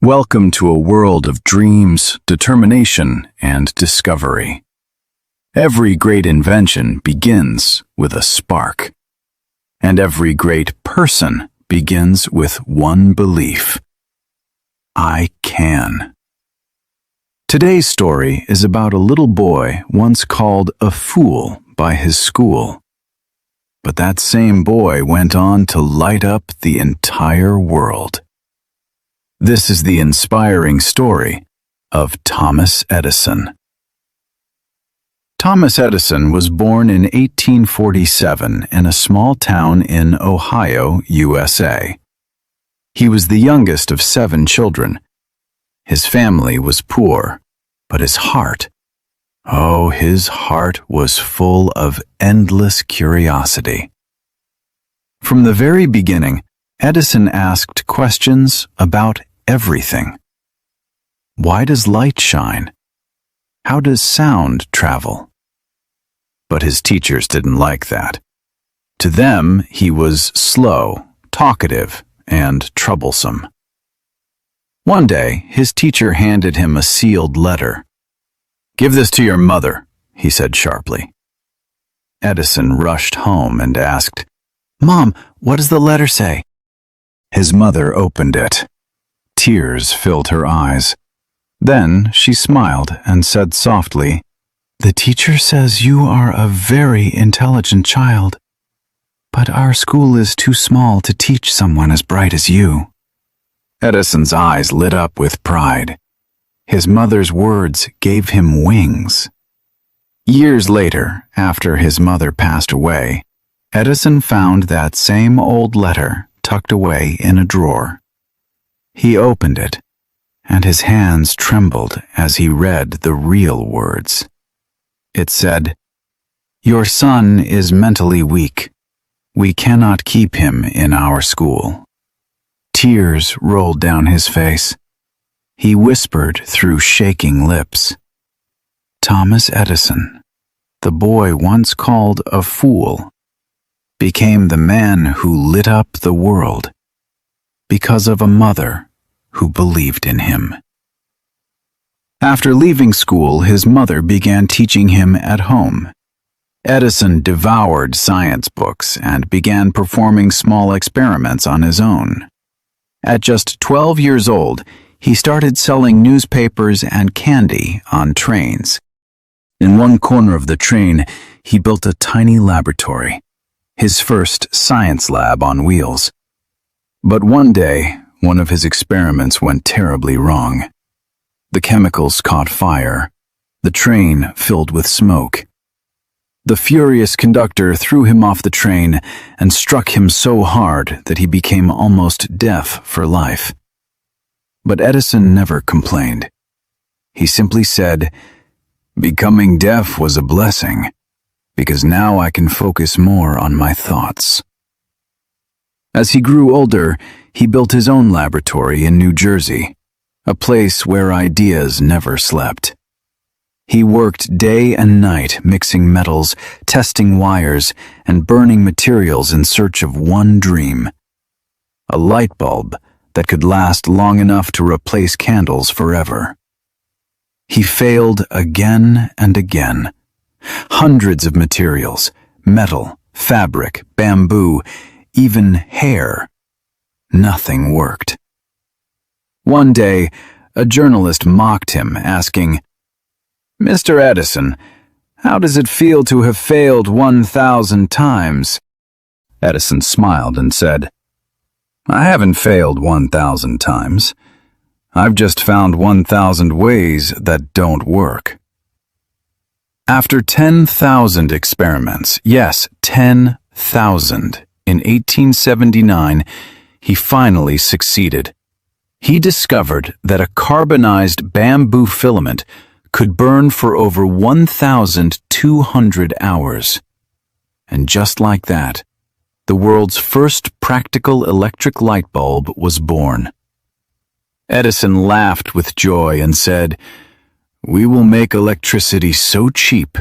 Welcome to a world of dreams, determination, and discovery. Every great invention begins with a spark. And every great person begins with one belief. I can. Today's story is about a little boy once called a fool by his school. But that same boy went on to light up the entire world. This is the inspiring story of Thomas Edison. Thomas Edison was born in 1847 in a small town in Ohio, USA. He was the youngest of 7 children. His family was poor, but his heart was full of endless curiosity. From the very beginning, Edison asked questions about everything. Why does light shine? How does sound travel? But his teachers didn't like that. To them, he was slow, talkative, and troublesome. One day, his teacher handed him a sealed letter. "Give this to your mother," he said sharply. Edison rushed home and asked, "Mom, what does the letter say?" His mother opened it. Tears filled her eyes. Then she smiled and said softly, "The teacher says you are a very intelligent child, but our school is too small to teach someone as bright as you." Edison's eyes lit up with pride. His mother's words gave him wings. Years later, after his mother passed away, Edison found that same old letter tucked away in a drawer. He opened it, and his hands trembled as he read the real words. It said, "Your son is mentally weak. We cannot keep him in our school." Tears rolled down his face. He whispered through shaking lips, "Thomas Edison, the boy once called a fool, became the man who lit up the world because of a mother who believed in him." After leaving school, his mother began teaching him at home. Edison devoured science books and began performing small experiments on his own. At just 12 years old, he started selling newspapers and candy on trains. In one corner of the train, he built a tiny laboratory, his first science lab on wheels. But one day, one of his experiments went terribly wrong. The chemicals caught fire. The train filled with smoke. The furious conductor threw him off the train and struck him so hard that he became almost deaf for life. But Edison never complained. He simply said, "Becoming deaf was a blessing, because now I can focus more on my thoughts." As he grew older, he built his own laboratory in New Jersey, a place where ideas never slept. He worked day and night mixing metals, testing wires, and burning materials in search of one dream: a light bulb that could last long enough to replace candles forever. He failed again and again. Hundreds of materials, metal, fabric, bamboo, even hair. Nothing worked. One day, a journalist mocked him, asking, "Mr. Edison, how does it feel to have failed 1,000 times?" Edison smiled and said, "I haven't failed 1,000 times. I've just found 1,000 ways that don't work." After 10,000 experiments, yes, 10,000, in 1879, he finally succeeded. He discovered that a carbonized bamboo filament could burn for over 1,200 hours. And just like that, the world's first practical electric light bulb was born. Edison laughed with joy and said, "We will make electricity so cheap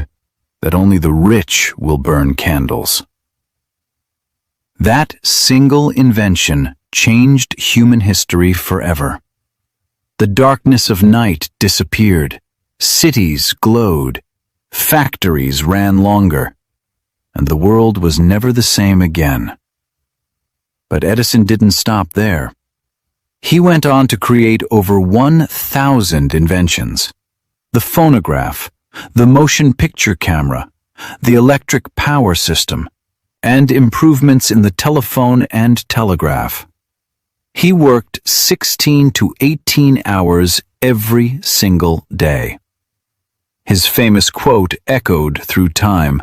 that only the rich will burn candles." That single invention changed human history forever. The darkness of night disappeared, cities glowed, factories ran longer, and the world was never the same again. But Edison didn't stop there. He went on to create over 1,000 inventions. The phonograph, the motion picture camera, the electric power system, and improvements in the telephone and telegraph. He worked 16 to 18 hours every single day. His famous quote echoed through time: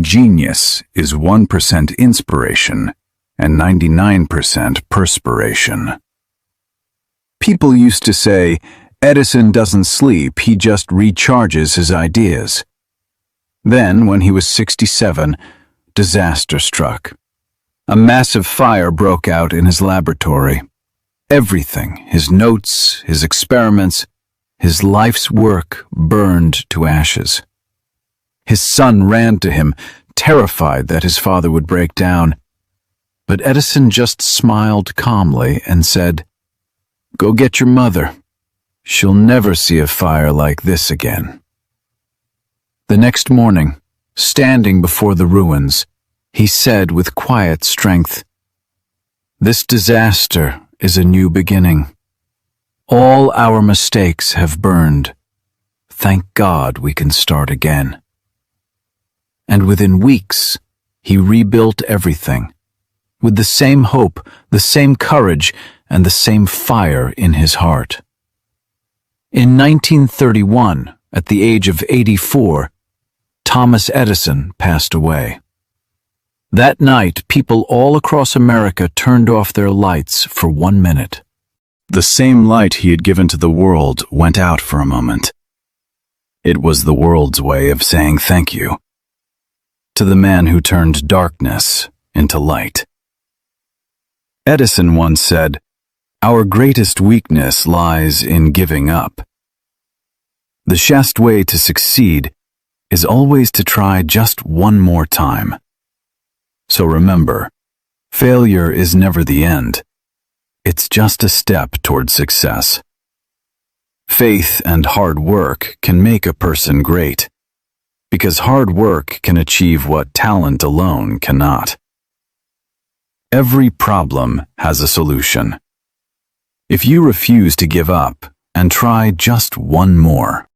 "Genius is 1% inspiration and 99% perspiration." People used to say, "Edison doesn't sleep, he just recharges his ideas." Then, when he was 67, disaster struck. A massive fire broke out in his laboratory. Everything, his notes, his experiments, his life's work burned to ashes. His son ran to him, terrified that his father would break down. But Edison just smiled calmly and said, "Go get your mother. She'll never see a fire like this again." The next morning, standing before the ruins, he said with quiet strength, "This disaster is a new beginning. All our mistakes have burned. Thank God we can start again." And within weeks, he rebuilt everything, with the same hope, the same courage, and the same fire in his heart. In 1931, at the age of 84, Thomas Edison passed away. That night, people all across America turned off their lights for 1 minute. The same light he had given to the world went out for a moment. It was the world's way of saying thank you to the man who turned darkness into light. Edison once said, "Our greatest weakness lies in giving up." The surest way to succeed is always to try just one more time. So remember, failure is never the end. It's just a step toward success. Faith and hard work can make a person great, because hard work can achieve what talent alone cannot. Every problem has a solution. If you refuse to give up and try just one more,